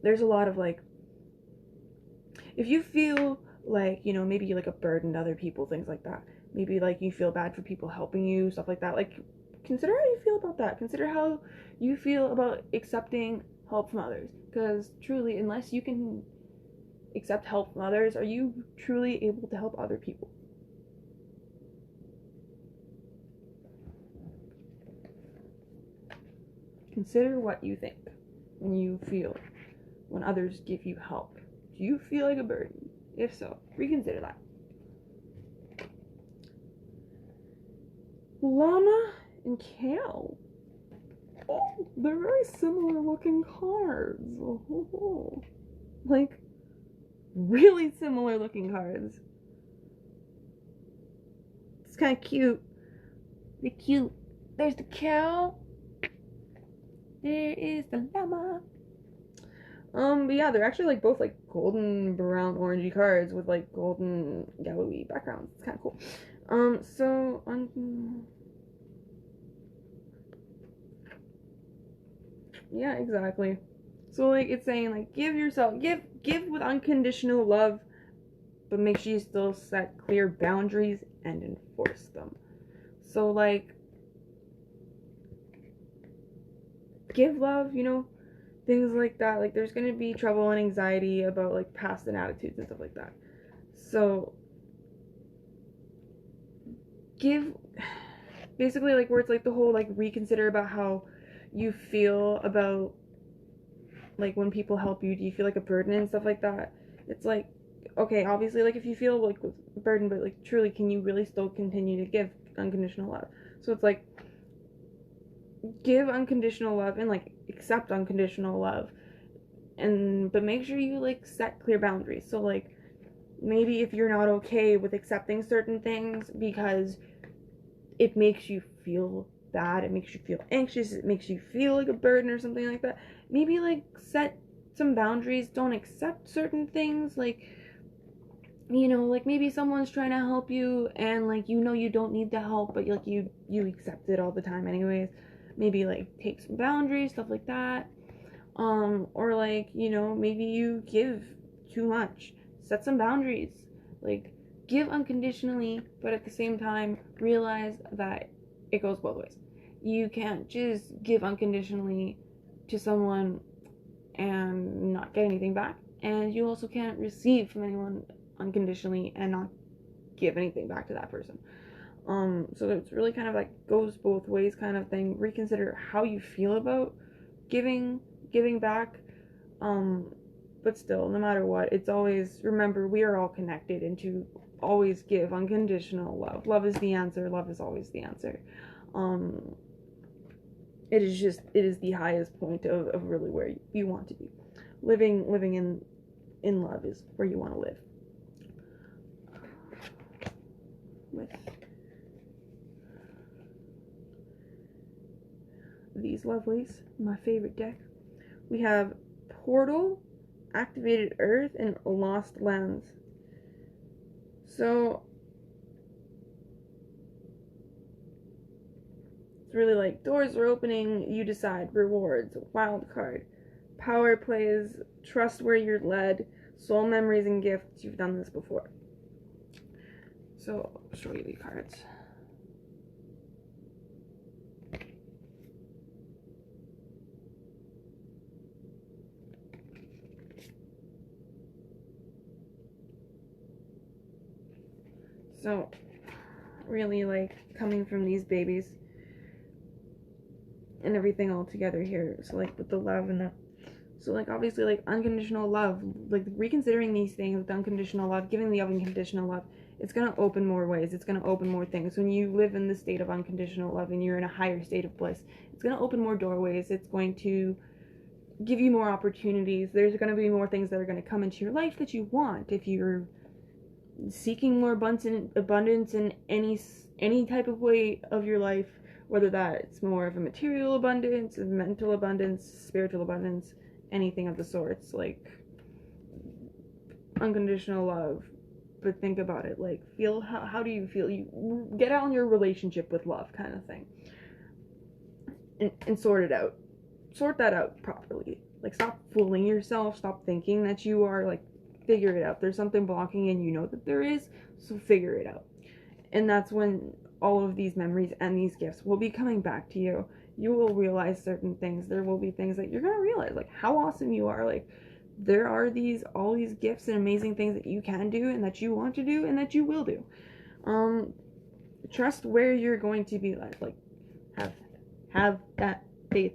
there's a lot of like, if you feel like, maybe you're like a burden to other people, things like that. Maybe like you feel bad for people helping you, stuff like that. Like, consider how you feel about that. Consider how you feel about accepting help from others. Because truly, unless you can accept help from others? Are you truly able to help other people? Consider what you think when you feel when others give you help. Do you feel like a burden? If so, reconsider that. Llama and Kale. Oh, they're very similar looking cards. Oh. Like, really similar looking cards. It's kind of cute. They're cute. There's the cow. There is the llama. But yeah, they're actually like both like golden brown orangey cards with like golden yellowy backgrounds. It's kind of cool. Yeah, exactly. So like it's saying like give with unconditional love, but make sure you still set clear boundaries and enforce them. So like give love, things like that. Like there's gonna be trouble and anxiety about like past and attitudes and stuff like that. So give basically like where it's like the whole like reconsider about how you feel about like when people help you. Do you feel like a burden and stuff like that? It's like, okay, obviously like if you feel like a burden, but like truly can you really still continue to give unconditional love? So it's like give unconditional love and like accept unconditional love, but make sure you like set clear boundaries. So like maybe if you're not okay with accepting certain things because it makes you feel bad, it makes you feel anxious, it makes you feel like a burden or something like that, maybe like set some boundaries. Don't accept certain things, like like maybe someone's trying to help you and like you don't need the help, but like you accept it all the time anyways. Maybe like take some boundaries, stuff like that. Or like maybe you give too much. Set some boundaries. Like give unconditionally, but at the same time realize that it goes both ways. You can't just give unconditionally to someone and not get anything back, and you also can't receive from anyone unconditionally and not give anything back to that person. So it's really kind of like goes both ways kind of thing. Reconsider how you feel about giving back, but still, no matter what, it's always, remember, we are all connected, and to always give unconditional love. Love is the answer. Love is always the answer. It is the highest point of really where you want to be. Living in love is where you want to live. With these lovelies, my favorite deck, we have Portal, Activated Earth, and Lost Lands. So it's really like doors are opening, you decide, rewards, wild card, power plays, trust where you're led, soul memories and gifts. You've done this before. So I'll show you the cards. So really like coming from these babies and everything all together here. So like with the love and the, so like obviously like unconditional love, like reconsidering these things with unconditional love, giving the unconditional love, it's going to open more ways. It's going to open more things. When you live in the state of unconditional love and you're in a higher state of bliss, it's going to open more doorways. It's going to give you more opportunities. There's going to be more things that are going to come into your life that you want. If you're seeking more abundance in any type of way of your life, whether that's more of a material abundance, a mental abundance, spiritual abundance, anything of the sorts, like unconditional love. But think about it, like feel how do you feel? You get out in your relationship with love kind of thing, and sort that out properly. Like stop fooling yourself, stop thinking that you are, like figure it out. There's something blocking and you know that there is, so figure it out. And that's when all of these memories and these gifts will be coming back to you. You will realize certain things. There will be things that you're going to realize, like how awesome you are, like there are all these gifts and amazing things that you can do and that you want to do and that you will do. Trust where you're going to be led. Like, have that faith.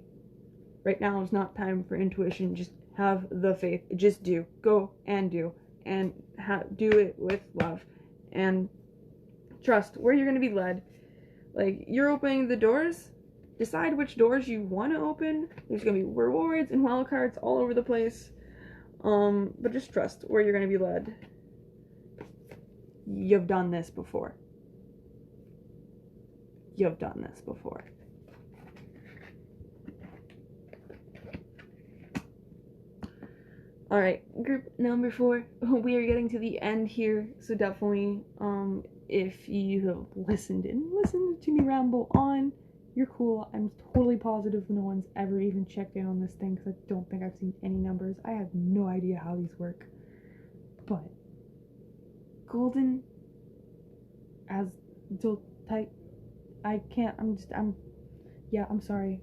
Right now is not time for intuition. Just have the faith. Just do. Go and do. And do it with love. And trust where you're going to be led. Like, you're opening the doors. Decide which doors you want to open. There's going to be rewards and wild cards all over the place. But just trust where you're going to be led. You've done this before. You've done this before. Alright, group number 4. We are getting to the end here, so definitely, if you have listened to me ramble on, you're cool. I'm totally positive no one's ever even checked in on this thing, because I don't think I've seen any numbers. I have no idea how these work. But golden azeztulite, I'm sorry.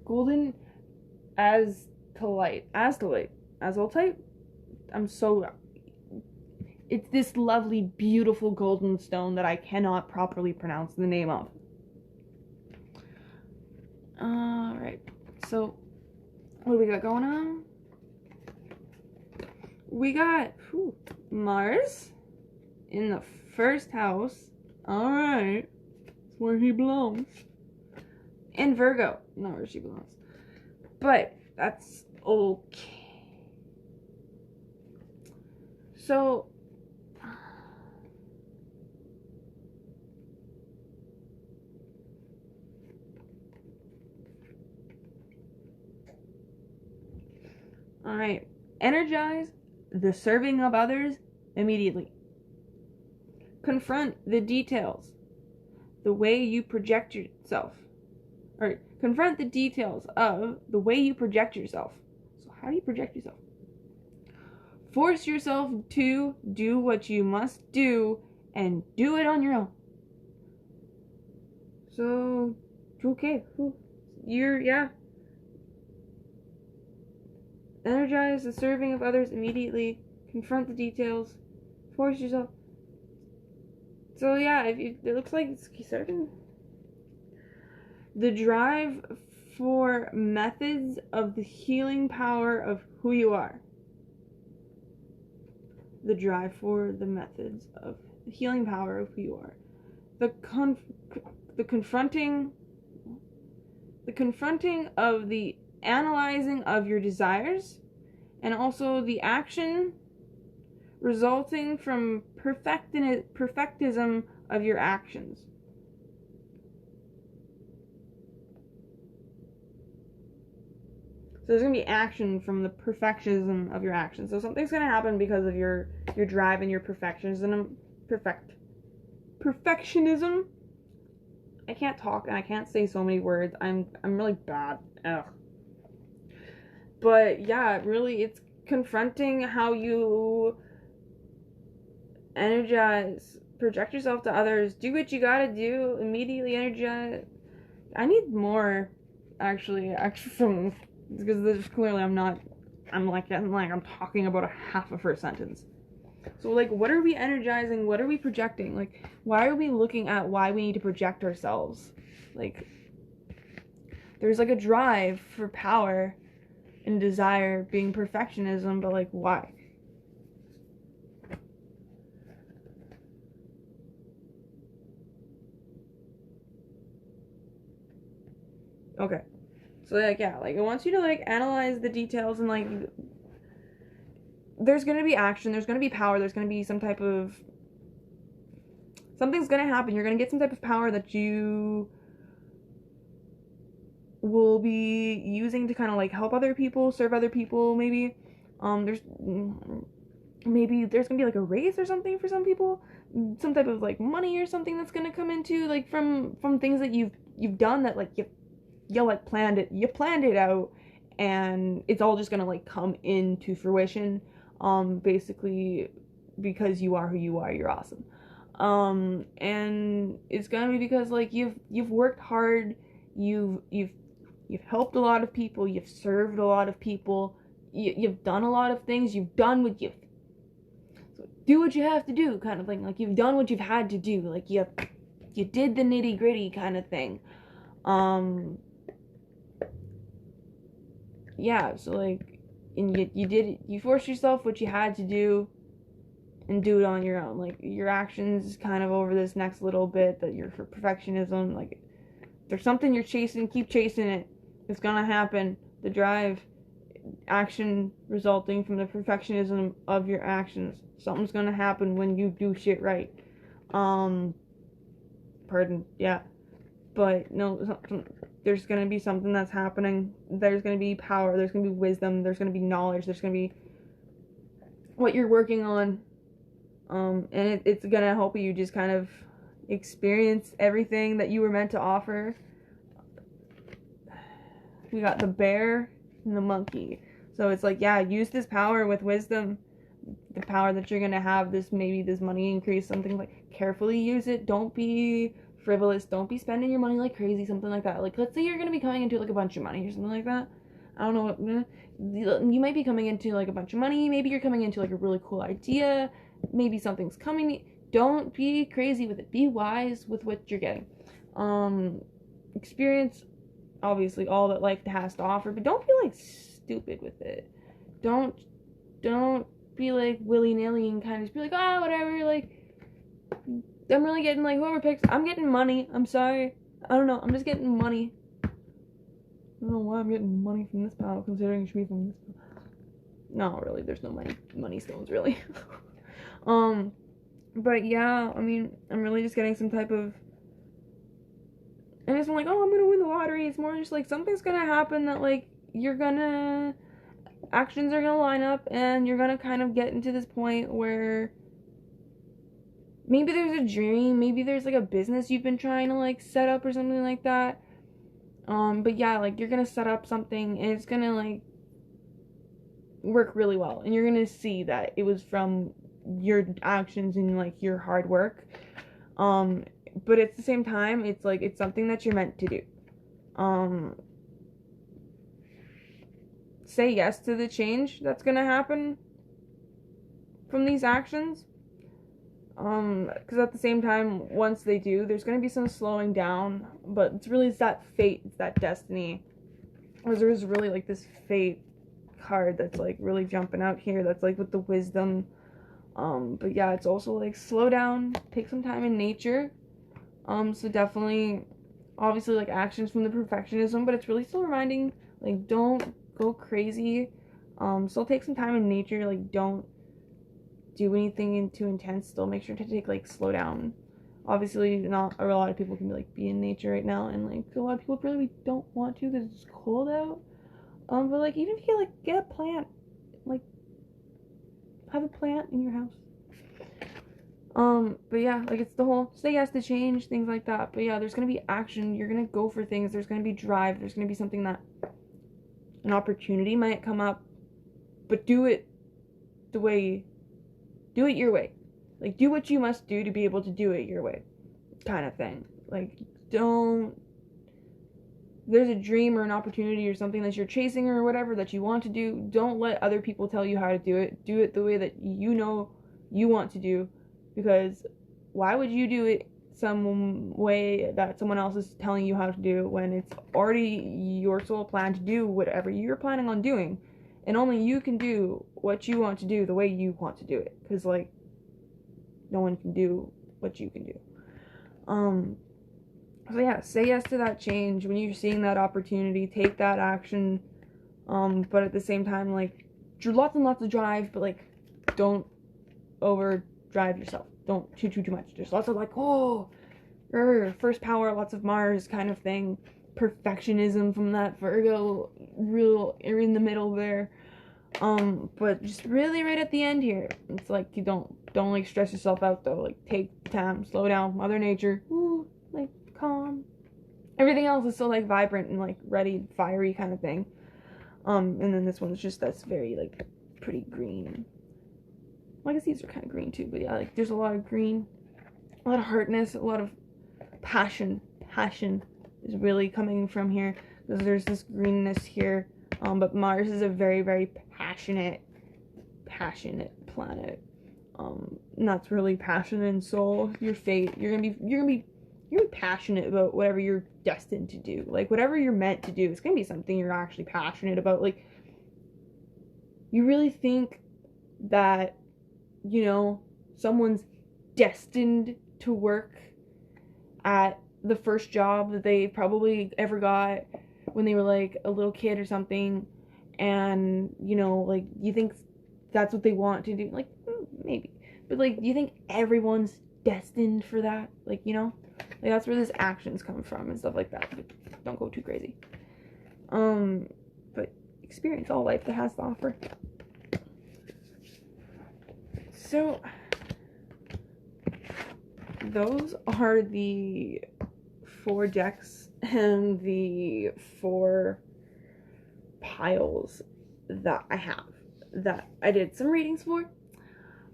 Golden azeztulite. It's this lovely, beautiful golden stone that I cannot properly pronounce the name of. Alright, so what do we got going on? We got Mars in the first house. Alright, it's where he belongs. And Virgo, not where she belongs. But that's okay. So, alright, energize the serving of others immediately. Confront the details, the way you project yourself. Or confront the details of the way you project yourself. So how do you project yourself? Force yourself to do what you must do and do it on your own. So, okay. Energize the serving of others immediately. Confront the details. Force yourself. So yeah, it looks like it's serving. The drive for methods of the healing power of who you are. The drive for the methods of the healing power of who you are. The confronting of the analyzing of your desires, and also the action resulting from perfectism of your actions. So there's going to be action from the perfectionism of your actions. So something's going to happen because of your drive and your perfectionism. Perfectionism. I can't talk and I can't say so many words. I'm really bad. Ugh. But yeah, really, it's confronting how you energize, project yourself to others. Do what you gotta do. Immediately energize. I need more, actually, from. Because clearly I'm talking about a half of her sentence. So, like, what are we energizing? What are we projecting? Like, why are we looking at why we need to project ourselves? Like, there's, like, a drive for power and desire being perfectionism, but, like, why? Okay. So, like, yeah, like, it wants you to, like, analyze the details and, like, there's gonna be action, there's gonna be power, there's gonna be some type of, something's gonna happen, you're gonna get some type of power that you will be using to kind of, like, help other people, serve other people, maybe. There's gonna be, like, a raise or something for some people, some type of, like, money or something that's gonna come into, like, from things that you've done that, like, you like planned it out, and it's all just gonna, like, come into fruition, basically because you are who you are. You're awesome, and it's gonna be because, like, you've worked hard, you've helped a lot of people, you've served a lot of people, you've done a lot of things. You've done what you've, so do what you have to do, kind of thing. Like, you've done what you've had to do. Like, you did the nitty gritty kind of thing. Yeah, so like, and you forced yourself what you had to do, and do it on your own. Like, your actions kind of over this next little bit that you're for perfectionism. Like, if there's something you're chasing, keep chasing it. It's gonna happen. The drive, action resulting from the perfectionism of your actions. Something's gonna happen when you do shit right. Yeah. But no, there's gonna be something that's happening. There's gonna be power. There's gonna be wisdom. There's gonna be knowledge. There's gonna be what you're working on. And it's gonna help you just kind of experience everything that you were meant to offer. We got the bear and the monkey. So it's like, yeah, use this power with wisdom. The power that you're gonna have, maybe this money increase, something like, carefully use it. Don't be frivolous. Don't be spending your money like crazy, something like that. Like, let's say you're gonna be coming into like a bunch of money or something like that. I don't know what, you might be coming into like a bunch of money. Maybe you're coming into like a really cool idea. Maybe something's coming. Don't be crazy with it. Be wise with what you're getting. Experience, obviously, all that life has to offer, but don't be like stupid with it. Don't be like willy-nilly and kind of just be like, oh, whatever, like, I'm really getting, like, whoever picks, I'm getting money. I'm sorry. I don't know. I'm just getting money. I don't know why I'm getting money from this pile, considering it should be from this pile. No, really, there's no money stones, really. But yeah, I mean, I'm really just getting some type of, and it's not like, oh, I'm gonna win the lottery. It's more just like, something's gonna happen that, like, actions are gonna line up, and you're gonna kind of get into this point where maybe there's a dream, maybe there's like a business you've been trying to like set up or something like that. But yeah, like, you're gonna set up something and it's gonna like work really well, and you're gonna see that it was from your actions and like your hard work. But at the same time, it's like, it's something that you're meant to do. Say yes to the change that's gonna happen from these actions. Because at the same time, once they do, there's gonna be some slowing down, but it's that fate, it's that destiny. Because there's really like this fate card that's like really jumping out here, that's like with the wisdom. But yeah, it's also like, slow down, take some time in nature. So definitely, obviously, like, actions from the perfectionism, but it's really still reminding, like, don't go crazy. Still take some time in nature. Like, don't do anything too intense. Still make sure to take, like, slow down. Obviously, not a lot of people can be in nature right now, and like, a lot of people really don't want to because it's cold out. But like, even if you like get a plant, like, have a plant in your house. But yeah, like, it's the whole say yes to change, things like that. But yeah, there's gonna be action. You're gonna go for things. There's gonna be drive. There's gonna be something that, an opportunity might come up, but do it your way. Like, do what you must do to be able to do it your way, kind of thing. Like, there's a dream or an opportunity or something that you're chasing or whatever that you want to do. Don't let other people tell you how to do it. Do it the way that you know you want to do. Because why would you do it some way that someone else is telling you how to do when it's already your sole plan to do whatever you're planning on doing, and only you can do what you want to do the way you want to do it, because like, no one can do what you can do. So yeah, say yes to that change. When you're seeing that opportunity, take that action. But at the same time, like, lots and lots of drive, but like, don't overdrive yourself. Don't too much. There's lots of like, first power, lots of Mars kind of thing. Perfectionism from that Virgo, real in the middle there. But just really right at the end here, it's like, you don't like stress yourself out though. Like, take time, slow down, Mother Nature, like, calm. Everything else is still like vibrant and like ready, fiery kind of thing. And then this one's just, that's very like pretty green. Well, I guess these are kind of green too, but yeah, like, there's a lot of green, a lot of heartness, a lot of passion. Passion is really coming from here, because there's this greenness here. But Mars is a very, very passionate planet. And that's really passion and soul. Your fate. You're gonna be passionate about whatever you're destined to do. Like whatever you're meant to do, it's gonna be something you're actually passionate about. Like you really think that, you know, someone's destined to work at the first job that they probably ever got when they were like a little kid or something, and you know, like you think that's what they want to do? Like maybe, but like you think everyone's destined for that? Like, you know, like that's where this actions come from and stuff like that. But don't go too crazy. But experience all life that has to offer. So those are the 4 decks and the 4 piles that I have that I did some readings for.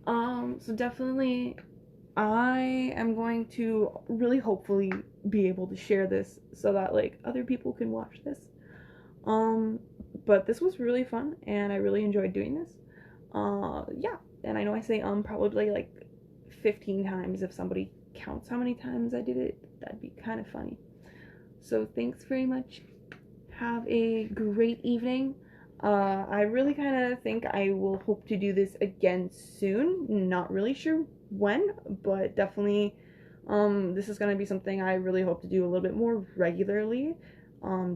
So definitely I am going to really hopefully be able to share this so that like other people can watch this. But this was really fun and I really enjoyed doing this. Yeah, and I know I say probably like 15 times. If somebody counts how many times I did it, that'd be kind of funny. So thanks very much. Have a great evening. I really kind of think I will hope to do this again soon. Not really sure when, but definitely this is going to be something I really hope to do a little bit more regularly,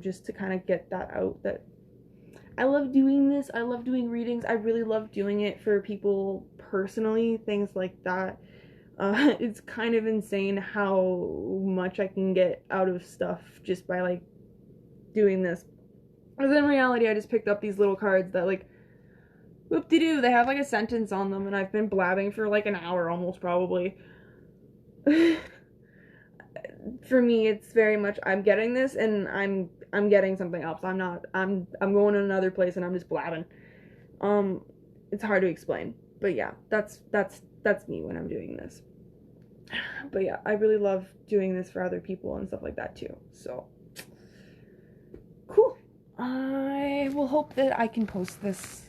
just to kind of get that out, that I love doing this. I love doing readings. I really love doing it for people personally, things like that. It's kind of insane how much I can get out of stuff just by like doing this. Because in reality, I just picked up these little cards that like, whoop-de-doo, they have like a sentence on them, and I've been blabbing for like an hour almost, probably. For me, it's very much I'm getting this and I'm getting something else. I'm going to another place and I'm just blabbing. It's hard to explain, but yeah, that's me when I'm doing this. But yeah, I really love doing this for other people and stuff like that too. So cool. I will hope that I can post this